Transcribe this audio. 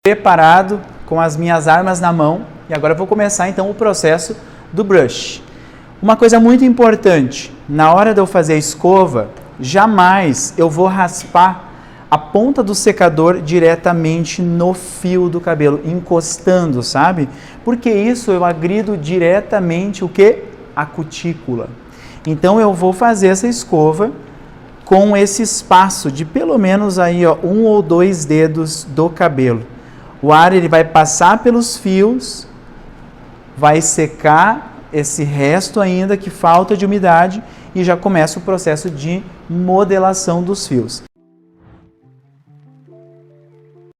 Preparado com as minhas armas na mão e agora eu vou começar então o processo do brush. Uma coisa muito importante, na hora de eu fazer a escova, jamais eu vou raspar a ponta do secador diretamente no fio do cabelo, encostando, sabe? Porque isso eu agrido diretamente o que? A cutícula. Então eu vou fazer essa escova com esse espaço de pelo menos aí, ó, 1 ou 2 dedos do cabelo. O ar ele vai passar pelos fios, vai secar esse resto ainda que falta de umidade e já começa o processo de modelação dos fios.